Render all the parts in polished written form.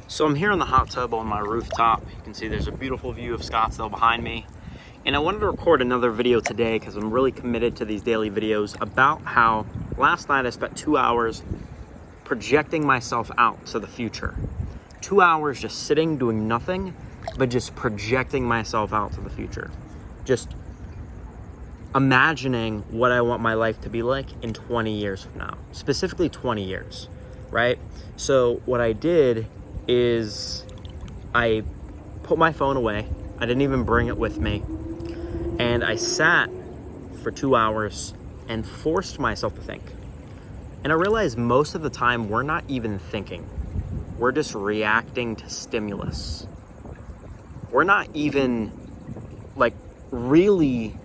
So I'm here in the hot tub on my rooftop. You can see there's a beautiful view of Scottsdale behind me. And I wanted to record another video today because I'm really committed to these daily videos about how last night I spent 2 hours projecting myself out to the future. 2 hours just sitting doing nothing, but just projecting myself out to the future. Just imagining what I want my life to be like in 20 years from now, specifically 20 years, right? So what I did is I put my phone away. I didn't even bring it with me. And I sat for 2 hours and forced myself to think. And I realized most of the time we're not even thinking. We're just reacting to stimulus. We're not even really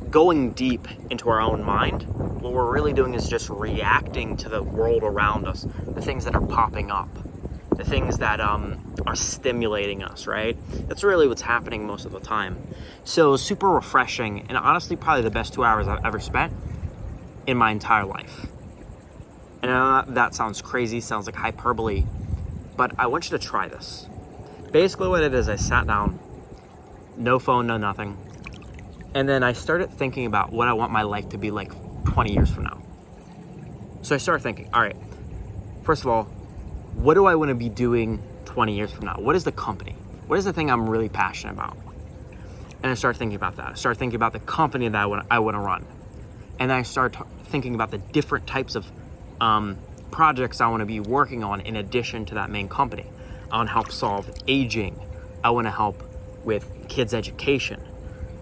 going deep into our own mind. What we're really doing is just reacting to the world around us, the things that are popping up, the things that are stimulating us, right? That's really what's happening most of the time. So super refreshing, and honestly probably the best 2 hours I've ever spent in my entire life. And I know that sounds crazy, sounds like hyperbole, but I want you to try this. Basically what it is, I sat down, no phone, no nothing, and then I started thinking about what I want my life to be like 20 years from now. So I started thinking, all right, first of all, what do I want to be doing 20 years from now? What is the company? What is the thing I'm really passionate about? And I started thinking about that. I started thinking about the company that I want to run. And then I started thinking about the different types of projects I want to be working on in addition to that main company. I want to help solve aging. I want to help with kids' education.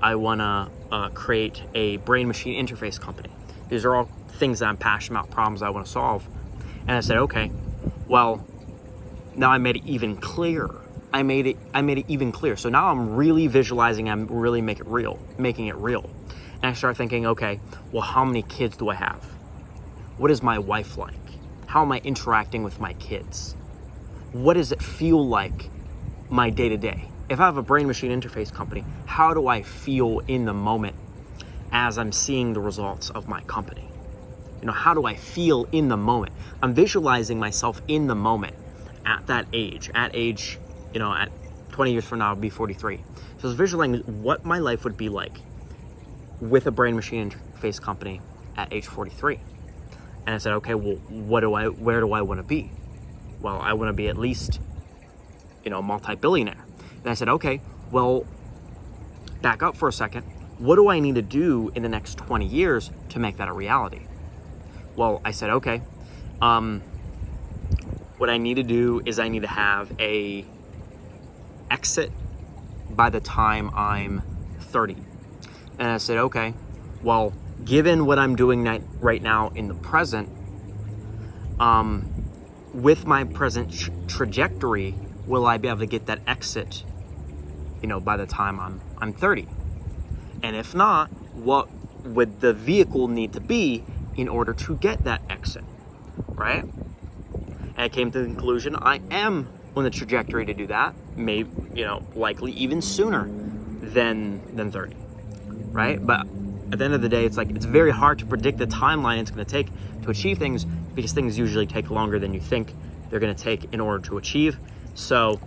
I want to create a brain-machine interface company. These are all things that I'm passionate about, problems I want to solve. And I said, okay, well, now I made it even clearer. I made it even clearer. So now I'm really visualizing, I'm really making it real. And I started thinking, okay, well, how many kids do I have? What is my wife like? How am I interacting with my kids? What does it feel like my day-to-day? If I have a brain-machine interface company, how do I feel in the moment as I'm seeing the results of my company? How do I feel in the moment? I'm visualizing myself in the moment at that age, at 20 years from now, I'll be 43. So I was visualizing what my life would be like with a brain-machine interface company at age 43. And I said, okay, well, where do I want to be? Well, I want to be at least, multi-billionaire. And I said, okay, well, back up for a second. What do I need to do in the next 20 years to make that a reality? Well, I said, okay, what I need to do is I need to have a exit by the time I'm 30. And I said, okay, well, given what I'm doing right now in the present, with my present trajectory, will I be able to get that exit, by the time I'm 30? And if not, what would the vehicle need to be in order to get that exit, right? And I came to the conclusion I am on the trajectory to do that, maybe, likely even sooner than 30, right? But at the end of the day, it's very hard to predict the timeline it's going to take to achieve things, because things usually take longer than you think they're going to take in order to achieve. So,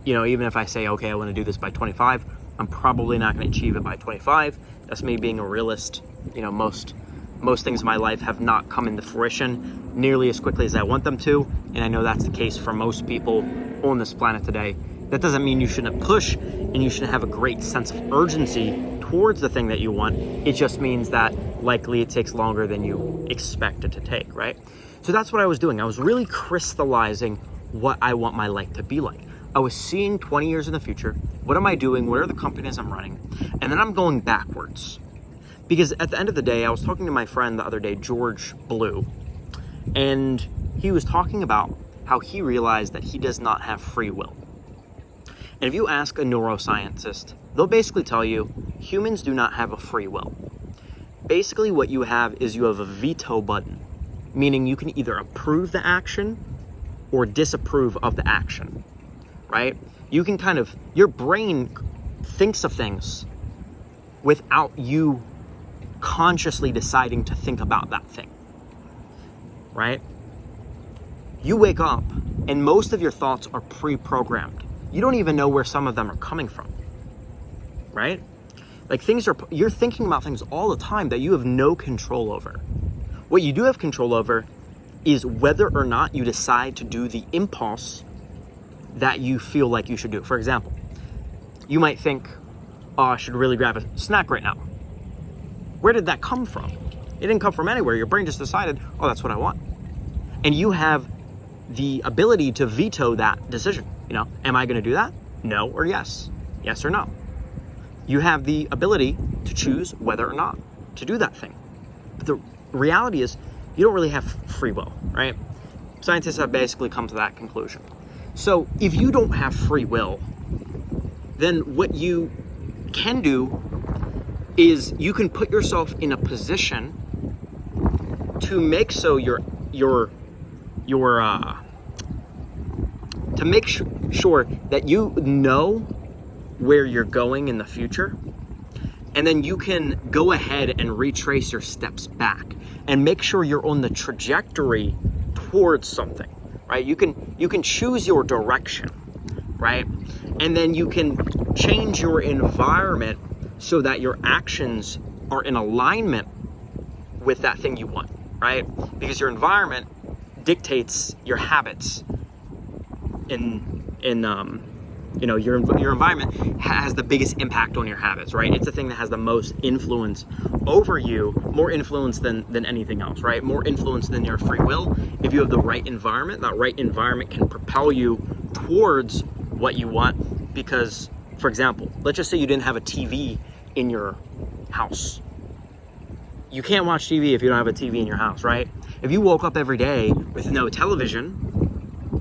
even if I say, okay, I want to do this by 25, I'm probably not going to achieve it by 25. That's me being a realist. Most things in my life have not come into fruition nearly as quickly as I want them to, and I know that's the case for most people on this planet today. That doesn't mean you shouldn't push and you shouldn't have a great sense of urgency towards the thing that you want. It just means that likely it takes longer than you expect it to take, right? So that's what I was doing. I was really crystallizing what I want my life to be like. I was seeing 20 years in the future. What am I doing? What are the companies I'm running? And then I'm going backwards. Because at the end of the day, I was talking to my friend the other day, George Blue, and he was talking about how he realized that he does not have free will. And if you ask a neuroscientist, they'll basically tell you humans do not have a free will. Basically what you have is you have a veto button, meaning you can either approve the action or disapprove of the action, right? You can your brain thinks of things without you consciously deciding to think about that thing, right? You wake up and most of your thoughts are pre-programmed. You don't even know where some of them are coming from, right? Like you're thinking about things all the time that you have no control over. What you do have control over is whether or not you decide to do the impulse that you feel like you should do. For example, you might think, oh, I should really grab a snack right now. Where did that come from? It didn't come from anywhere. Your brain just decided, oh, that's what I want. And you have the ability to veto that decision. Am I going to do that? No or yes. Yes or no. You have the ability to choose whether or not to do that thing. But the reality is you don't really have free will, right? Scientists have basically come to that conclusion. So if you don't have free will, then what you can do is you can put yourself in a position to make so to make sure that you know where you're going in the future, and then you can go ahead and retrace your steps back and make sure you're on the trajectory towards something, right? You can choose your direction, right? And then you can change your environment so that your actions are in alignment with that thing you want, right? Because your environment dictates your habits. Your environment has the biggest impact on your habits, right? It's the thing that has the most influence over you, more influence than anything else, right? More influence than your free will. If you have the right environment, that right environment can propel you towards what you want. Because, for example, let's just say you didn't have a TV in your house. You can't watch TV if you don't have a TV in your house, right? If you woke up every day with no television,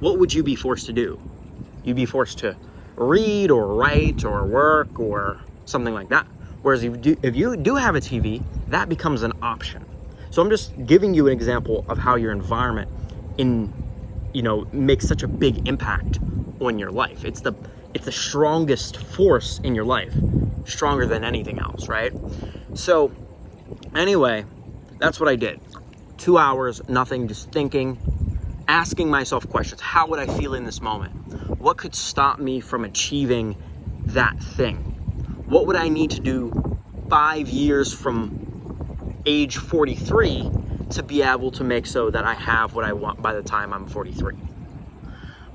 what would you be forced to do? You'd be forced to read or write or work or something like that. Whereas if you do have a TV, that becomes an option. So I'm just giving you an example of how your environment makes such a big impact on your life. It's the strongest force in your life, stronger than anything else, right? So anyway, that's what I did. 2 hours, nothing, just thinking, asking myself questions. How would I feel in this moment? What could stop me from achieving that thing? What would I need to do 5 years from age 43 to be able to make so that I have what I want by the time I'm 43?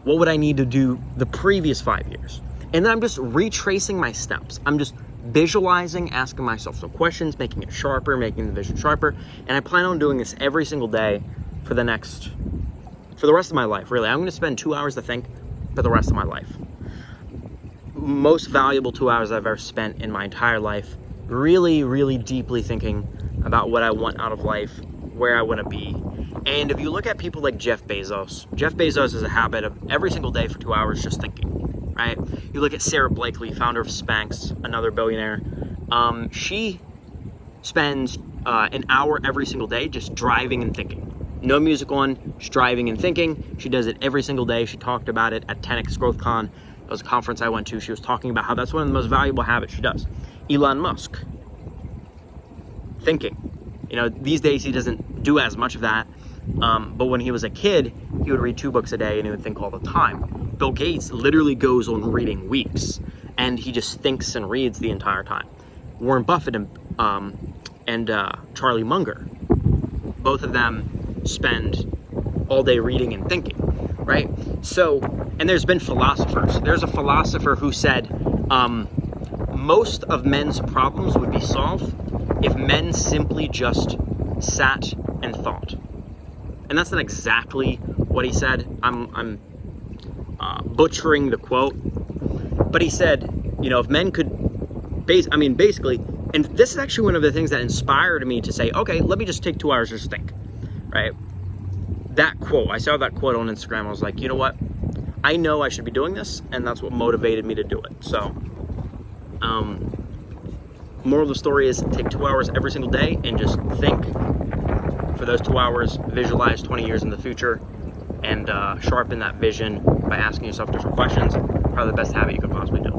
What would I need to do the previous 5 years? And then I'm just retracing my steps. I'm just visualizing, asking myself some questions, making it sharper, making the vision sharper. And I plan on doing this every single day for the rest of my life, really. I'm going to spend 2 hours to think for the rest of my life. Most valuable 2 hours I've ever spent in my entire life, really, really deeply thinking about what I want out of life, where I want to be. And if you look at people like Jeff Bezos has a habit of every single day for 2 hours just thinking, right? You look at Sarah Blakely, founder of Spanx, another billionaire. She spends an hour every single day just driving and thinking. No music on, just driving and thinking. She does it every single day. She talked about it at 10X GrowthCon. It was a conference I went to. She was talking about how that's one of the most valuable habits she does. Elon Musk, thinking. These days he doesn't do as much of that. But when he was a kid, he would read 2 books a day and he would think all the time. Bill Gates literally goes on reading weeks and he just thinks and reads the entire time. Warren Buffett and Charlie Munger, both of them spend all day reading and thinking, right? So, and there's been philosophers. There's a philosopher who said, most of men's problems would be solved if men simply just sat and thought. And that's not exactly what he said. I'm butchering the quote, but he said, if men could basically, and this is actually one of the things that inspired me to say, okay, let me just take 2 hours to just think. Right? That quote, I saw that quote on Instagram. I was like, you know what? I know I should be doing this, and that's what motivated me to do it. So, moral of the story is take 2 hours every single day and just think for those 2 hours, visualize 20 years in the future, and sharpen that vision by asking yourself different questions. Probably the best habit you could possibly do.